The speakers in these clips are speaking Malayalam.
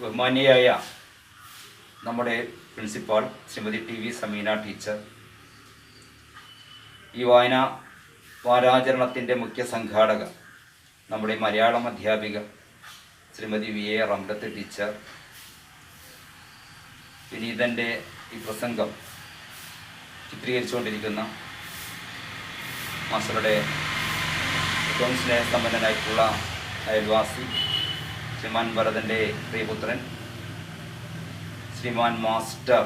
ബഹുമാനിയായ നമ്മുടെ principal Shrimati TV Sameena teacher, ഈ വാരാചരണത്തിൻ്റെ മുഖ്യ സംഘാടക നമ്മുടെ മലയാളം അധ്യാപിക ശ്രീമതി VA റംലത്ത് ടീച്ചർ, വിനീതൻ്റെ ഈ പ്രസംഗം ചിത്രീകരിച്ചുകൊണ്ടിരിക്കുന്ന മാസ്റ്ററുടെ ഏറ്റവും സ്നേഹസമ്പന്നനായിട്ടുള്ള അയൽവാസി ശ്രീമാൻ ഭരതൻ്റെ പ്രിയപുത്രൻ ശ്രീമാൻ master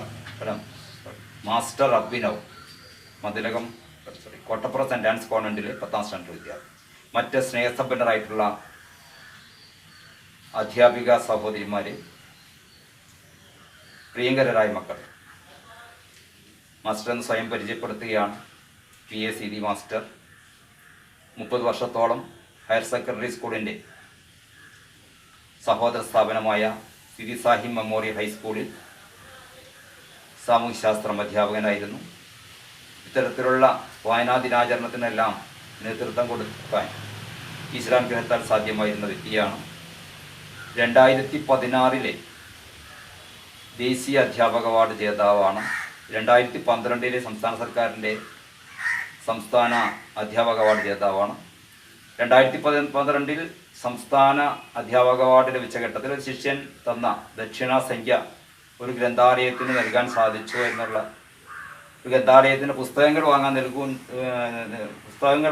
Abhinav Mathilakam Kottappuram Saint Ann's കോൺവെൻറ്റിലെ 10ാം സ്റ്റാൻഡേർഡ് വിദ്യാർത്ഥി, മറ്റ് സ്നേഹസമ്പന്നരായിട്ടുള്ള അധ്യാപിക സഹോദരിമാരെ, പ്രിയങ്കരായ മക്കൾ, മാസ്റ്റർ എന്ന് സ്വയം പരിചയപ്പെടുത്തുകയാണ്. PA CD മാസ്റ്റർ 30 വർഷത്തോളം ഹയർ സെക്കൻഡറി സ്കൂളിൻ്റെ സഹോദര സ്ഥാപനമായ സിരി സാഹിബ് മെമ്മോറിയൽ ഹൈസ്കൂളിൽ സാമൂഹ്യശാസ്ത്രം അധ്യാപകനായിരുന്നു. ഇത്തരത്തിലുള്ള വായനാ ദിനാചരണത്തിനെല്ലാം നേതൃത്വം കൊടുക്കാൻ ഈശ്വരാനുഗ്രഹത്താൽ സാധ്യമായിരുന്ന വ്യക്തിയാണ്. 2016 ദേശീയ അധ്യാപക അവാർഡ് ജേതാവാണ്. 2012 സംസ്ഥാന സർക്കാരിൻ്റെ സംസ്ഥാന അധ്യാപക അവാർഡ് ജേതാവാണ്. 2012 സംസ്ഥാന അധ്യാപക അവാർഡ് ലഭിച്ച ഘട്ടത്തിൽ ഒരു ശിഷ്യൻ തന്ന ദക്ഷിണാസംഖ്യ ഒരു ഗ്രന്ഥാലയത്തിന് നൽകാൻ സാധിച്ചു എന്നുള്ള, ഒരു ഗ്രന്ഥാലയത്തിന് പുസ്തകങ്ങൾ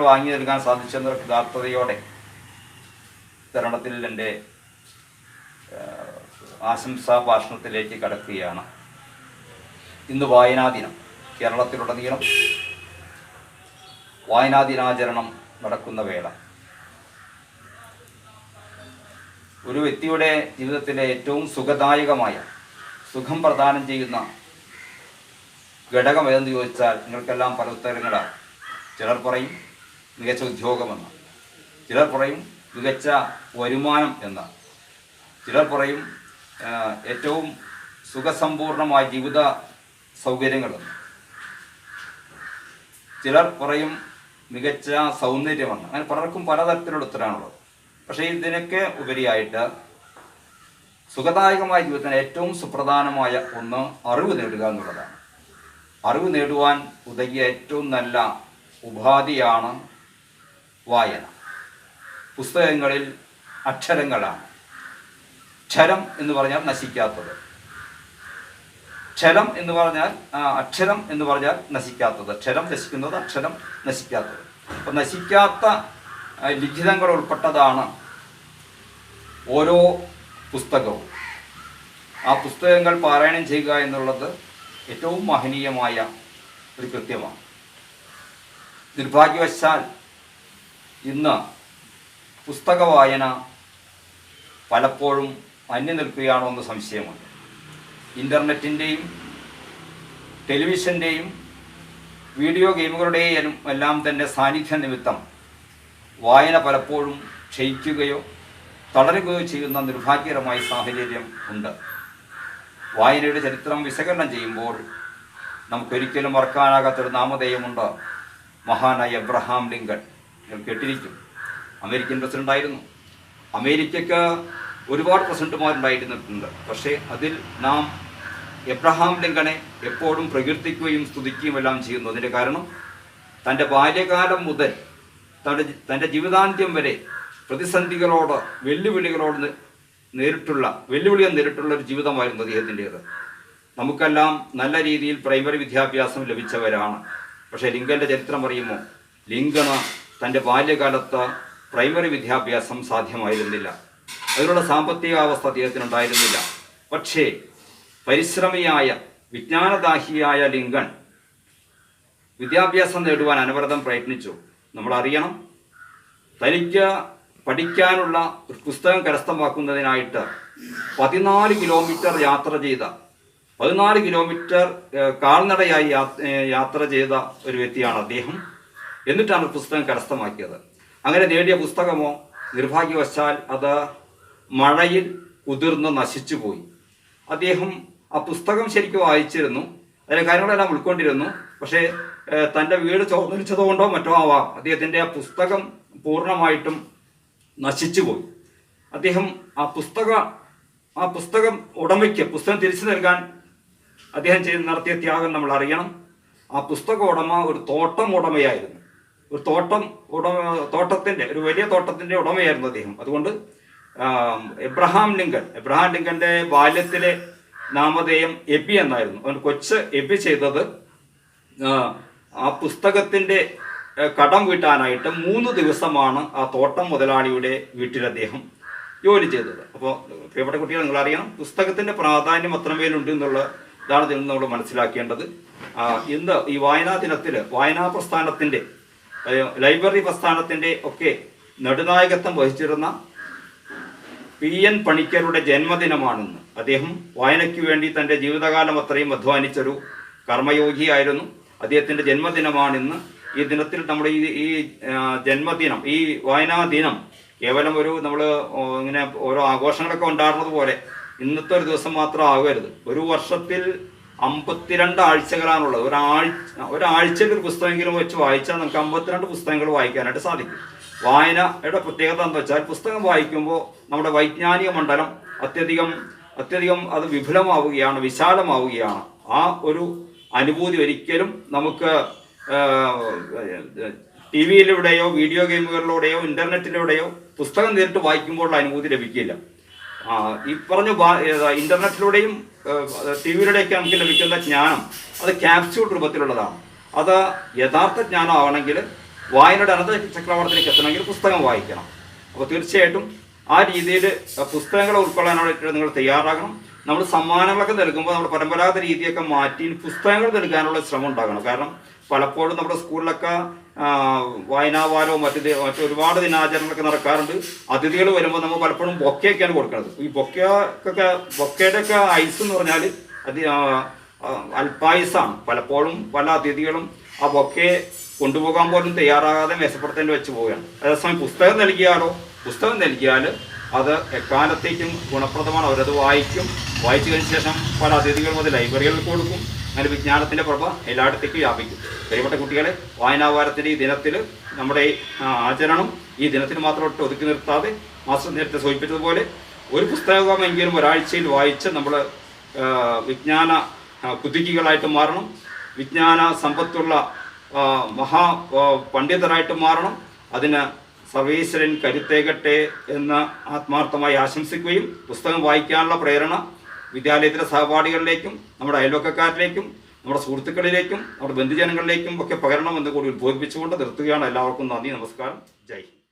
വാങ്ങി നൽകാൻ സാധിച്ചു എന്നുള്ള കൃതാർത്ഥതയോടെ തരുണത്തിൽ എൻ്റെ ആശംസാ ഭാഷണത്തിലേക്ക് കടക്കുകയാണ്. ഇന്ന് വായനാ ദിനം. കേരളത്തിലുടനീളം വായനാ ദിനാചരണം നടക്കുന്ന വേള, ഒരു വ്യക്തിയുടെ ജീവിതത്തിലെ ഏറ്റവും സുഖദായകമായ, സുഖം പ്രദാനം ചെയ്യുന്ന ഘടകം ഏതെന്ന് ചോദിച്ചാൽ നിങ്ങൾക്കെല്ലാം പല ഉത്തരങ്ങളാണ്. ചിലർ പറയും മികച്ച ഉദ്യോഗമെന്ന്, ചിലർ പറയും മികച്ച വരുമാനം എന്ന്, ചിലർ പറയും ഏറ്റവും സുഖസമ്പൂർണമായ ജീവിത സൗകര്യങ്ങളെന്ന്, ചിലർ പറയും മികച്ച സൗന്ദര്യമെന്ന്. അങ്ങനെ പലർക്കും പലതരത്തിലുള്ള ഉത്തരമാണുള്ളത്. പക്ഷേ ഇതിനൊക്കെ ഉപരിയായിട്ട് സുഖദായകമായ ജീവിതത്തിന് ഏറ്റവും സുപ്രധാനമായ ഒന്ന് അറിവ് നേടുക എന്നുള്ളതാണ്. അറിവ് നേടുവാൻ ഉതകിയ ഏറ്റവും നല്ല ഉപാധിയാണ് വായന. പുസ്തകങ്ങളിൽ അക്ഷരങ്ങളാണ്. ക്ഷരം എന്ന് പറഞ്ഞാൽ നശിക്കാത്തത്, ക്ഷരം എന്ന് പറഞ്ഞാൽ അക്ഷരം എന്ന് പറഞ്ഞാൽ നശിക്കാത്തത്, ക്ഷരം നശിക്കുന്നത്, അക്ഷരം നശിക്കാത്തത്. അപ്പം നശിക്കാത്ത ലിഖിതങ്ങൾ ഉൾപ്പെട്ടതാണ് ഓരോ പുസ്തകവും. ആ പുസ്തകങ്ങൾ പാരായണം ചെയ്യുക എന്നുള്ളത് ഏറ്റവും മഹനീയമായ ഒരു കൃത്യമാണ്. നിർഭാഗ്യവശാൽ ഇന്ന് പുസ്തക വായന പലപ്പോഴും അന്യം നിൽക്കുകയാണോ എന്ന് സംശയമുണ്ട്. ഇൻ്റർനെറ്റിൻ്റെയും ടെലിവിഷൻ്റെയും വീഡിയോ ഗെയിമുകളുടെയും എല്ലാം തന്നെ സാന്നിധ്യ നിമിത്തം വായന പലപ്പോഴും ക്ഷയിക്കുകയോ തളരുകയോ ചെയ്യുന്ന നിർഭാഗ്യകരമായ സാഹചര്യം ഉണ്ട്. വായനയുടെ ചരിത്രം വിശകലനം ചെയ്യുമ്പോൾ നമുക്കൊരിക്കലും മറക്കാനാകാത്തൊരു നാമധേയമുണ്ട്. മഹാനായ എബ്രഹാം ലിങ്കൺ. നിങ്ങൾ കേട്ടിരിക്കും. അമേരിക്കൻ പ്രസിഡൻ്റായിരുന്നു. അമേരിക്കയ്ക്ക് ഒരുപാട് പ്രസിഡന്റുമാരുണ്ടായിരുന്നിട്ടുണ്ട്. പക്ഷേ അതിൽ നാം എബ്രഹാം ലിങ്കണെ എപ്പോഴും പ്രകീർത്തിക്കുകയും സ്തുതിക്കുകയും എല്ലാം ചെയ്യുന്നു. അതിൻ്റെ കാരണം തൻ്റെ ബാല്യകാലം മുതൽ തൻ്റെ ജീവിതാന്ത്യം വരെ പ്രതിസന്ധികളോട് വെല്ലുവിളികൾ നേരിട്ടുള്ള ഒരു ജീവിതമായിരുന്നു അദ്ദേഹത്തിൻ്റേത്. നമുക്കെല്ലാം നല്ല രീതിയിൽ പ്രൈമറി വിദ്യാഭ്യാസം ലഭിച്ചവരാണ്. പക്ഷേ ലിങ്കൻ്റെ ചരിത്രം അറിയുമോ? ലിങ്കണ് തൻ്റെ ബാല്യകാലത്ത് പ്രൈമറി വിദ്യാഭ്യാസം സാധ്യമായിരുന്നില്ല. അതിനുള്ള സാമ്പത്തിക അവസ്ഥ അദ്ദേഹത്തിനുണ്ടായിരുന്നില്ല. പക്ഷേ പരിശ്രമിയായ വിജ്ഞാനദാഹിയായ ലിങ്കൺ വിദ്യാഭ്യാസം നേടുവാൻ അനവരതം പ്രയത്നിച്ചു. നമ്മൾ അറിയണം, തനിക്ക് പഠിക്കാനുള്ള ഒരു പുസ്തകം കരസ്ഥമാക്കുന്നതിനായിട്ട് 14 കിലോമീറ്റർ യാത്ര ചെയ്ത, 14 കിലോമീറ്റർ കാൽനടയായി യാത്ര ചെയ്ത ഒരു വ്യക്തിയാണ് അദ്ദേഹം. എന്നിട്ടാണ് പുസ്തകം കരസ്ഥമാക്കിയത്. അങ്ങനെ നേടിയ പുസ്തകമോ നിർഭാഗ്യവശാൽ അത് മഴയിൽ കുതിർന്ന് നശിച്ചുപോയി. അദ്ദേഹം ആ പുസ്തകം ശരിക്കും വായിച്ചിരുന്നു, അതിലെ കാര്യങ്ങളെല്ലാം ഉൾക്കൊണ്ടിരുന്നു. പക്ഷേ തൻ്റെ വീട് ചോർന്നൊലിച്ചതുകൊണ്ടോ മറ്റോ ആവാം അദ്ദേഹത്തിൻ്റെ ആ പുസ്തകം പൂർണ്ണമായിട്ടും നശിച്ചുപോയി. അദ്ദേഹം ആ പുസ്തക ആ പുസ്തകം ഉടമയ്ക്ക് പുസ്തകം തിരിച്ചു നൽകാൻ അദ്ദേഹം നടത്തിയ ത്യാഗം നമ്മൾ അറിയണം. ആ പുസ്തക ഉടമ ഒരു തോട്ടം ഉടമയായിരുന്നു. ഒരു തോട്ടത്തിൻ്റെ ഒരു വലിയ തോട്ടത്തിൻ്റെ ഉടമയായിരുന്നു അദ്ദേഹം. അതുകൊണ്ട് എബ്രഹാം ലിങ്കന്റെ ബാല്യത്തിലെ നാമധേയം എബി എന്നായിരുന്നു. അവൻ കൊച്ച് എബി ചെയ്തത് ആ പുസ്തകത്തിൻ്റെ കടം വീട്ടാനായിട്ട് 3 ദിവസമാണ് ആ തോട്ടം മുതലാളിയുടെ വീട്ടിൽ അദ്ദേഹം ജോലി ചെയ്തത്. അപ്പോൾ പ്രിയപ്പെട്ട കുട്ടികൾ, നിങ്ങൾ അറിയണം പുസ്തകത്തിൻ്റെ പ്രാധാന്യം അത്രമേലുണ്ട് ഇതാണ് ഇതിൽ നമ്മൾ മനസ്സിലാക്കേണ്ടത്. ഇന്ന് ഈ വായനാ ദിനത്തിൽ വായനാ പ്രസ്ഥാനത്തിൻ്റെ ലൈബ്രറി പ്രസ്ഥാനത്തിൻ്റെ ഒക്കെ നെടുനായകത്വം വഹിച്ചിരുന്ന PN പണിക്കരുടെ ജന്മദിനമാണെന്ന്. അദ്ദേഹം വായനയ്ക്ക് വേണ്ടി തൻ്റെ ജീവിതകാലം അത്രയും അധ്വാനിച്ചൊരു കർമ്മയോഗിയായിരുന്നു. അദ്ദേഹത്തിൻ്റെ ജന്മദിനമാണിന്ന്. ഈ ദിനത്തിൽ നമ്മുടെ ഈ ജന്മദിനം, ഈ വായനാ ദിനം കേവലം നമ്മൾ ഇങ്ങനെ ഓരോ ആഘോഷങ്ങളൊക്കെ ഉണ്ടാകുന്നത് പോലെ ഇന്നത്തെ ഒരു ദിവസം മാത്രം ആകരുത്. ഒരു വർഷത്തിൽ 52 ആഴ്ചകളാണുള്ളത്. ഒരാഴ്ചയിൽ ഒരു പുസ്തകമെങ്കിലും വെച്ച് വായിച്ചാൽ നമുക്ക് 52 പുസ്തകങ്ങൾ വായിക്കാനായിട്ട് സാധിക്കും. വായനയുടെ പ്രത്യേകത എന്ന് വെച്ചാൽ പുസ്തകം വായിക്കുമ്പോൾ നമ്മുടെ വൈജ്ഞാനിക മണ്ഡലം അത്യധികം അത് വിപുലമാവുകയാണ്, വിശാലമാവുകയാണ്. ആ ഒരു അനുഭൂതി ഒരിക്കലും നമുക്ക് TV-യിലൂടെയോ വീഡിയോ ഗെയിമുകളിലൂടെയോ ഇൻ്റർനെറ്റിലൂടെയോ പുസ്തകം നേരിട്ട് വായിക്കുമ്പോഴുള്ള അനുഭൂതി ലഭിക്കില്ല. ഈ പറഞ്ഞ ഇൻ്റർനെറ്റിലൂടെയും TV-യിലൂടെയൊക്കെ നമുക്ക് ലഭിക്കുന്ന ജ്ഞാനം അത് ക്യാപ്സ്യൂൾ രൂപത്തിലുള്ളതാണ്. അത് യഥാർത്ഥ ജ്ഞാനം ആവണമെങ്കിൽ വായനയുടെ അനന്ത ചക്രവാളത്തിലേക്ക് എത്തണമെങ്കിൽ പുസ്തകം വായിക്കണം. അപ്പോൾ തീർച്ചയായിട്ടും ആ രീതിയിൽ പുസ്തകങ്ങളെ ഉൾക്കൊള്ളാനായിട്ട് നിങ്ങൾ തയ്യാറാകണം. നമ്മൾ സമ്മാനങ്ങളൊക്കെ നൽകുമ്പോൾ നമ്മൾ പരമ്പരാഗത രീതിയൊക്കെ മാറ്റി പുസ്തകങ്ങൾ നൽകാനുള്ള ശ്രമം ഉണ്ടാകണം. കാരണം പലപ്പോഴും നമ്മുടെ സ്കൂളിലൊക്കെ വായനാവാരോ മറ്റൊരുപാട് ദിനാചരണങ്ങളൊക്കെ നടക്കാറുണ്ട്. അതിഥികൾ വരുമ്പോൾ നമ്മൾ പലപ്പോഴും ബൊക്കെയൊക്കെയാണ് കൊടുക്കുന്നത്. ഈ ബൊക്കയുടെ ഒക്കെ ഐസ് എന്ന് പറഞ്ഞാൽ അത് അൽപായുസാണ്. പലപ്പോഴും പല അതിഥികളും ആ ബൊക്കെ കൊണ്ടുപോകാൻ പോലും തയ്യാറാകാതെ മേശപ്പുറത്തേണ്ടി വെച്ച് പോവുകയാണ്. അതേസമയം പുസ്തകം നൽകിയാൽ അത് എക്കാലത്തേക്കും ഗുണപ്രദമാണ്. അവരത് വായിച്ചു കഴിഞ്ഞ ശേഷം പല അതിഥികളും അത് ലൈബ്രറികൾക്ക് കൊടുക്കും. അങ്ങനെ വിജ്ഞാനത്തിൻ്റെ പ്രഭ എല്ലായിടത്തേക്കും വ്യാപിക്കും. പ്രിയപ്പെട്ട കുട്ടികളെ, വായനാവാരത്തിൻ്റെ ഈ ദിനത്തിൽ നമ്മുടെ ആചരണം ഈ ദിനത്തിൽ മാത്രം ഒതുക്കി നിർത്താതെ മാസ്റ്റർ നേരത്തെ സൂചിപ്പിച്ചതുപോലെ ഒരു പുസ്തകമെങ്കിലും ഒരാഴ്ചയിൽ വായിച്ച് നമ്മൾ വിജ്ഞാന കുതിക്കികളായിട്ട് മാറണം. വിജ്ഞാന സമ്പത്തുള്ള പണ്ഡിതരായിട്ട് മാറണം. അതിന് സർവേശ്വരൻ കരുത്തേകട്ടെ എന്ന് ആത്മാർത്ഥമായി ആശംസിക്കുകയും പുസ്തകം വായിക്കാനുള്ള പ്രേരണ വിദ്യാലയത്തിലെ സഹപാഠികളിലേക്കും നമ്മുടെ അയൽവക്കക്കാരിലേക്കും നമ്മുടെ സുഹൃത്തുക്കളിലേക്കും നമ്മുടെ ബന്ധുജനങ്ങളിലേക്കും ഒക്കെ പകരണമെന്ന് കൂടി ഉദ്ബോധിപ്പിച്ചുകൊണ്ട് നിർത്തുകയാണ്. എല്ലാവർക്കും നന്ദി, നമസ്കാരം, ജയ് ഹിന്ദ്.